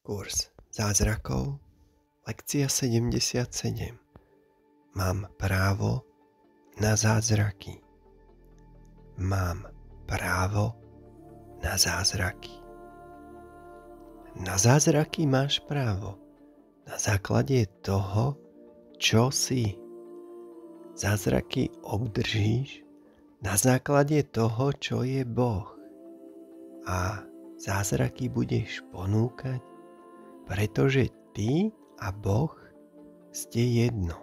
Kurs zázrakov, lekcia 77. Mám právo na zázraky. Mám právo na zázraky. Na zázraky máš právo na základe toho, čo si. Zázraky obdržíš na základe toho, čo je Boh. A zázraky budeš ponúkať, pretože ty a Boh ste jedno.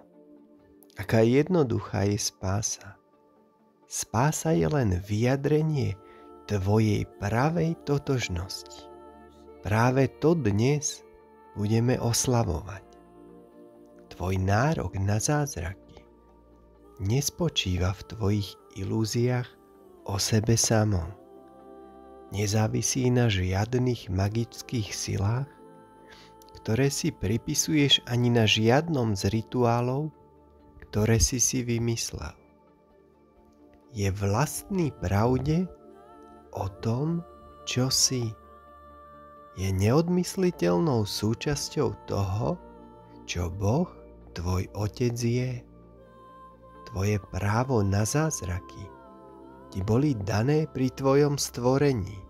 Aká jednoduchá je spása. Spása je len vyjadrenie tvojej pravej totožnosti. Práve to dnes budeme oslavovať. Tvoj nárok na zázraky nespočíva v tvojich ilúziách o sebe samom. Nezávisí na žiadnych magických silách, ktoré si pripisuješ, ani na žiadnom z rituálov, ktoré si vymyslel. Je vlastný pravde o tom, čo si. Je neodmysliteľnou súčasťou toho, čo Boh, tvoj Otec je. Tvoje právo na zázraky ti boli dané pri tvojom stvorení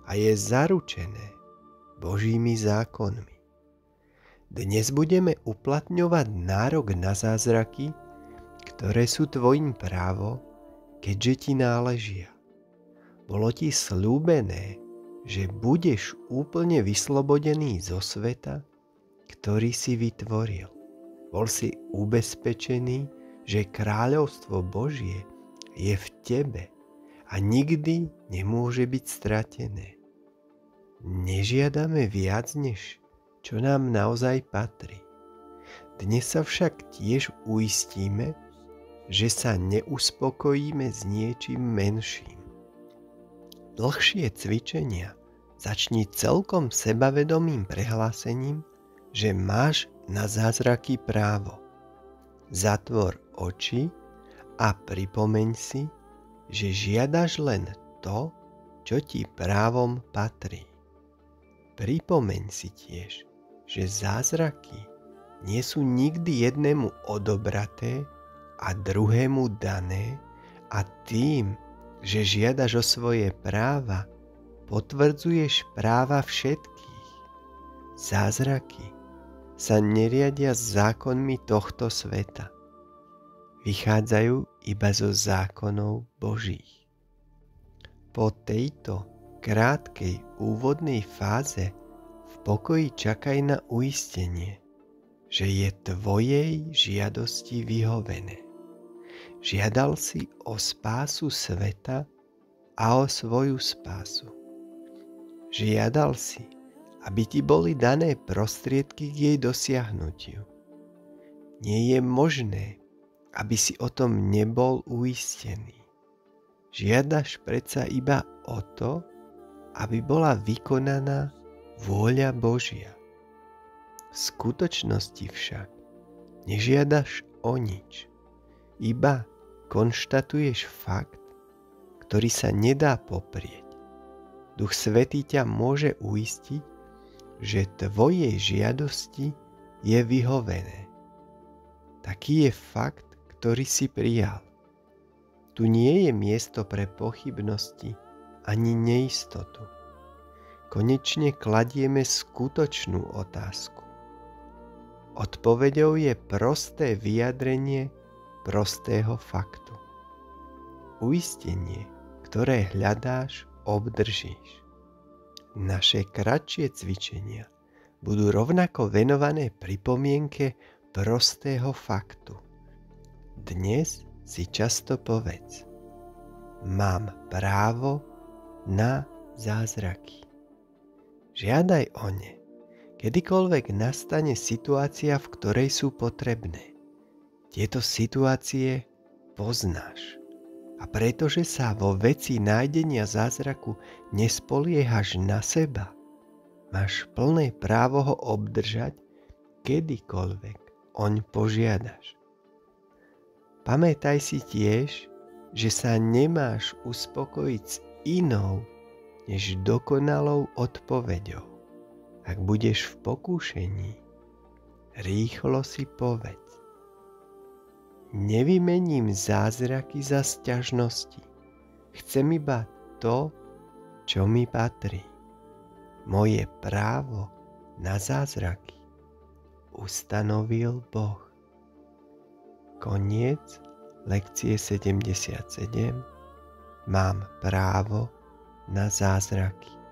a je zaručené Božími zákonmi. Dnes budeme uplatňovať nárok na zázraky, ktoré sú tvojim právom, keďže ti náležia. Bolo ti sľúbené, že budeš úplne vyslobodený zo sveta, ktorý si vytvoril. Bol si ubezpečený, že kráľovstvo Božie je v tebe a nikdy nemôže byť stratené. Nežiadame viac, než čo nám naozaj patrí. Dnes sa však tiež uistíme, že sa neuspokojíme s niečím menším. Dlhšie cvičenia začni celkom sebavedomým prehlásením, že máš na zázraky právo. Zatvor oči a pripomeň si, že žiadaš len to, čo ti právom patrí. Pripomeň si tiež, že zázraky nie sú nikdy jednému odobraté a druhému dané, a tým, že žiadaš o svoje práva, potvrdzuješ práva všetkých. Zázraky sa neriadia zákonmi tohto sveta. Vychádzajú iba zo zákonov Božích. Po tejto krátkej úvodnej fáze v pokoji čakaj na uistenie, že je tvojej žiadosti vyhovené. Žiadal si o spásu sveta a o svoju spásu. Žiadal si, aby ti boli dané prostriedky k jej dosiahnutiu. Nie je možné, aby si o tom nebol uistený. Žiadaš predsa iba o to, aby bola vykonaná vôľa Božia. V skutočnosti však nežiadaš o nič, iba konštatuješ fakt, ktorý sa nedá poprieť. Duch Svätý ťa môže uistiť, že tvojej žiadosti je vyhovené. Taký je fakt, ktorý si prijal. Tu nie je miesto pre pochybnosti ani neistotu. Konečne kladieme skutočnú otázku. Odpoveďou je prosté vyjadrenie prostého faktu. Uistenie, ktoré hľadáš, obdržíš. Naše kratšie cvičenia budú rovnako venované pripomienke prostého faktu. Dnes si často povedz: mám právo na zázraky. Žiadaj o ne, kedykoľvek nastane situácia, v ktorej sú potrebné. Tieto situácie poznáš. A pretože sa vo veci nájdenia zázraku nespoliehaš na seba, máš plné právo ho obdržať, kedykoľvek oň požiadaš. Pamätaj si tiež, že sa nemáš uspokojiť s inou než dokonalou odpoveďou. Ak budeš v pokúšení, rýchlo si povedz: nevymením zázraky za sťažnosti. Chcem iba to, čo mi patrí. Moje právo na zázraky ustanovil Boh. Koniec lekcie 77. Mám právo na zázraky.